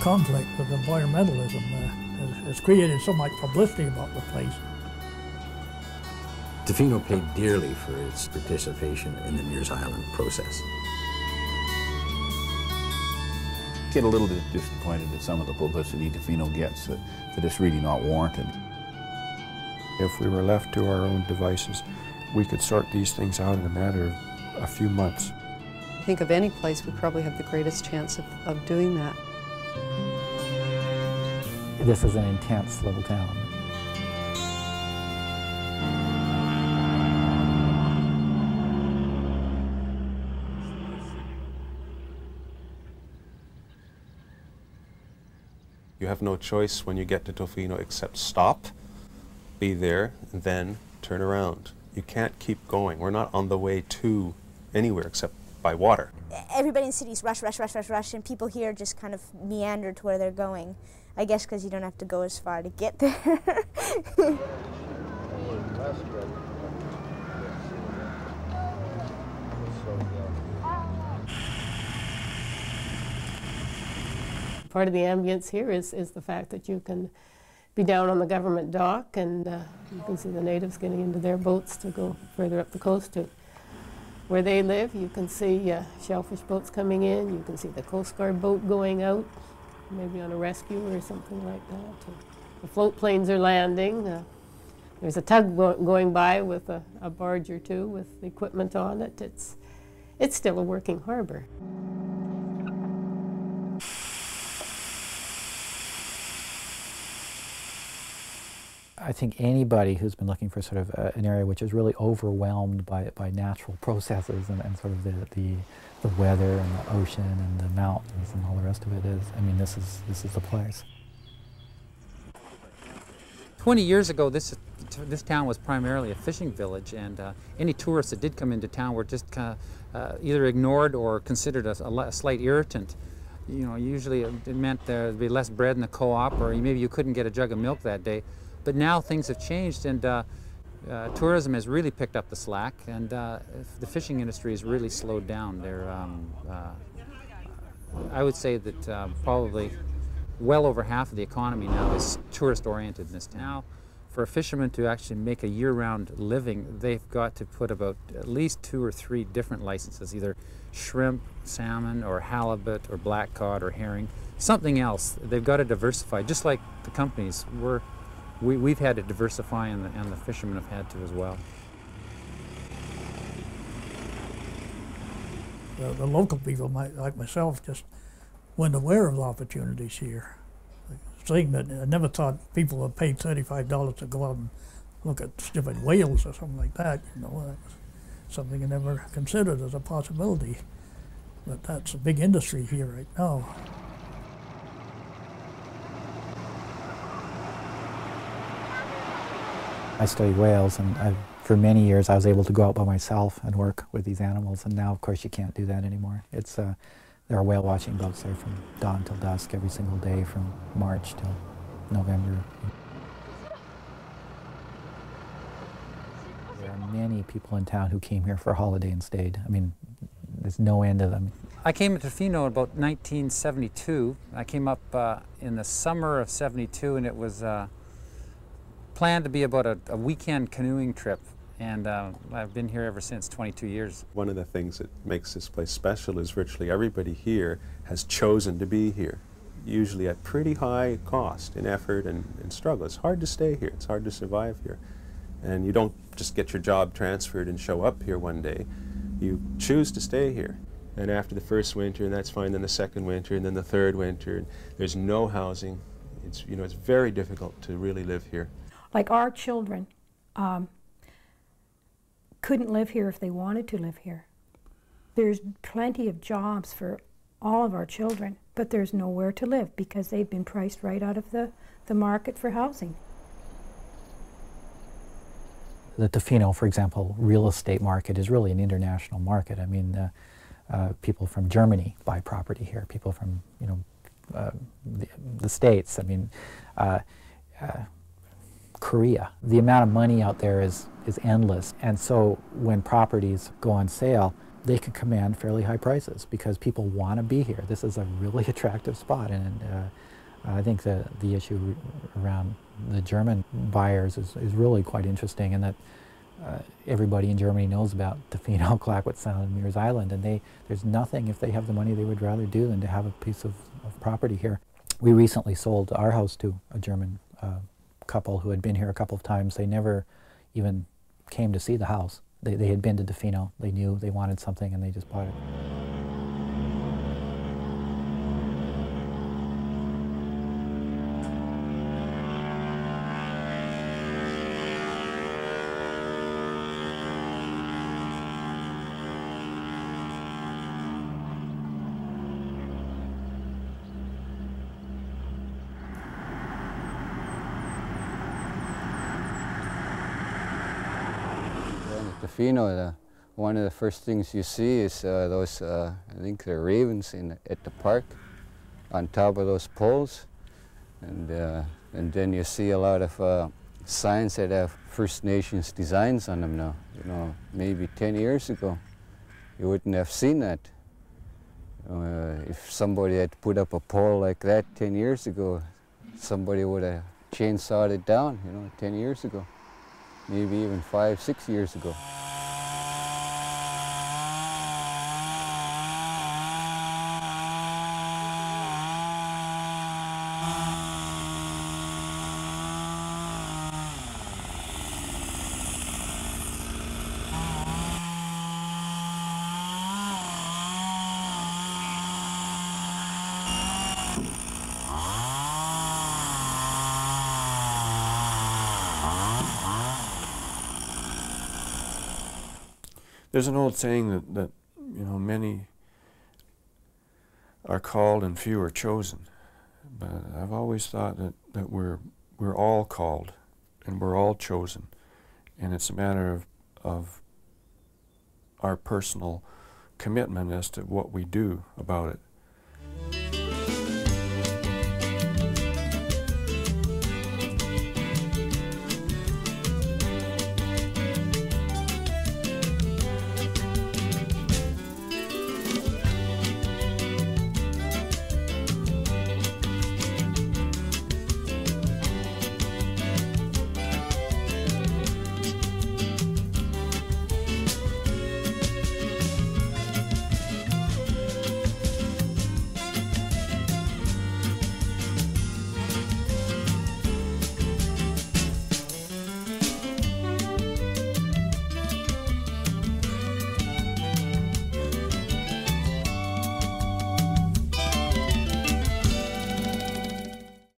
conflict with environmentalism. It's created so much publicity about the place. Tofino paid dearly for its participation in the Mears Island process. Get a little bit disappointed at some of the publicity Tofino gets, that it's really not warranted. If we were left to our own devices, we could sort these things out in a matter of a few months. I think of any place, we probably have the greatest chance of doing that. This is an intense little town. You have no choice when you get to Tofino except stop, be there, and then turn around. You can't keep going. We're not on the way to anywhere except by water. Everybody in cities rush, rush, rush, rush, rush, and people here just kind of meander to where they're going. I guess because you don't have to go as far to get there. Part of the ambience here is the fact that you can be down on the government dock and you can see the natives getting into their boats to go further up the coast to where they live. You can see shellfish boats coming in. You can see the Coast Guard boat going out, maybe on a rescue or something like that. The float planes are landing. There's a tug going by with a barge or two with equipment on it. It's still a working harbor. I think anybody who's been looking for sort of an area which is really overwhelmed by natural processes and sort of the weather and the ocean and the mountains and all the rest of it is, I mean, this is the place. 20 years ago, this town was primarily a fishing village, and any tourists that did come into town were just either ignored or considered a slight irritant. You know, usually it meant there'd be less bread in the co-op, or maybe you couldn't get a jug of milk that day. But now things have changed, and tourism has really picked up the slack, and the fishing industry has really slowed down. I would say that probably well over half of the economy now is tourist-oriented in this town. Now, for a fisherman to actually make a year-round living, they've got to put about at least 2 or 3 different licenses, either shrimp, salmon, or halibut, or black cod, or herring, something else. They've got to diversify, just like the companies. We've had to diversify, and the fishermen have had to as well. The local people, like myself, just weren't aware of opportunities here. Saying that I never thought people would pay $35 to go out and look at stupid whales or something like that. You know, that's something I never considered as a possibility. But that's a big industry here right now. I studied whales, and for many years I was able to go out by myself and work with these animals, and now of course you can't do that anymore. There are whale watching boats there from dawn till dusk every single day from March till November. There are many people in town who came here for a holiday and stayed. I mean, there's no end of them. I came to Tofino about 1972. I came up in the summer of '72, and it was planned to be about a weekend canoeing trip, and I've been here ever since, 22 years. One of the things that makes this place special is virtually everybody here has chosen to be here, usually at pretty high cost in effort and struggle. It's hard to stay here, it's hard to survive here, and you don't just get your job transferred and show up here one day. You choose to stay here, and after the first winter, and that's fine, then the second winter, and then the third winter, there's no housing. It's, you know, it's very difficult to really live here. Like our children couldn't live here if they wanted to live here. There's plenty of jobs for all of our children, but there's nowhere to live because they've been priced right out of the market for housing. The Tofino, for example, real estate market is really an international market. I mean, people from Germany buy property here, people from, you know, the States. I mean, Korea. The amount of money out there is endless, and so when properties go on sale, they can command fairly high prices because people want to be here. This is a really attractive spot, and I think the issue around the German buyers is really quite interesting, and that everybody in Germany knows about Tofino, Clayoquot Sound, and Mears Island, and there's nothing, if they have the money, they would rather do than to have a piece of property here. We recently sold our house to a German couple who had been here a couple of times. They never even came to see the house. They had been to Tofino. They knew they wanted something, and they just bought it. Tofino, one of the first things you see is those, I think they're ravens at the park on top of those poles. And then you see a lot of signs that have First Nations designs on them now. You know, maybe 10 years ago, you wouldn't have seen that. If somebody had put up a pole like that 10 years ago, somebody would have chainsawed it down, you know, 10 years ago. Maybe even 5, 6 years ago. There's an old saying that you know, many are called and few are chosen. But I've always thought that we're all called and we're all chosen. And it's a matter of our personal commitment as to what we do about it.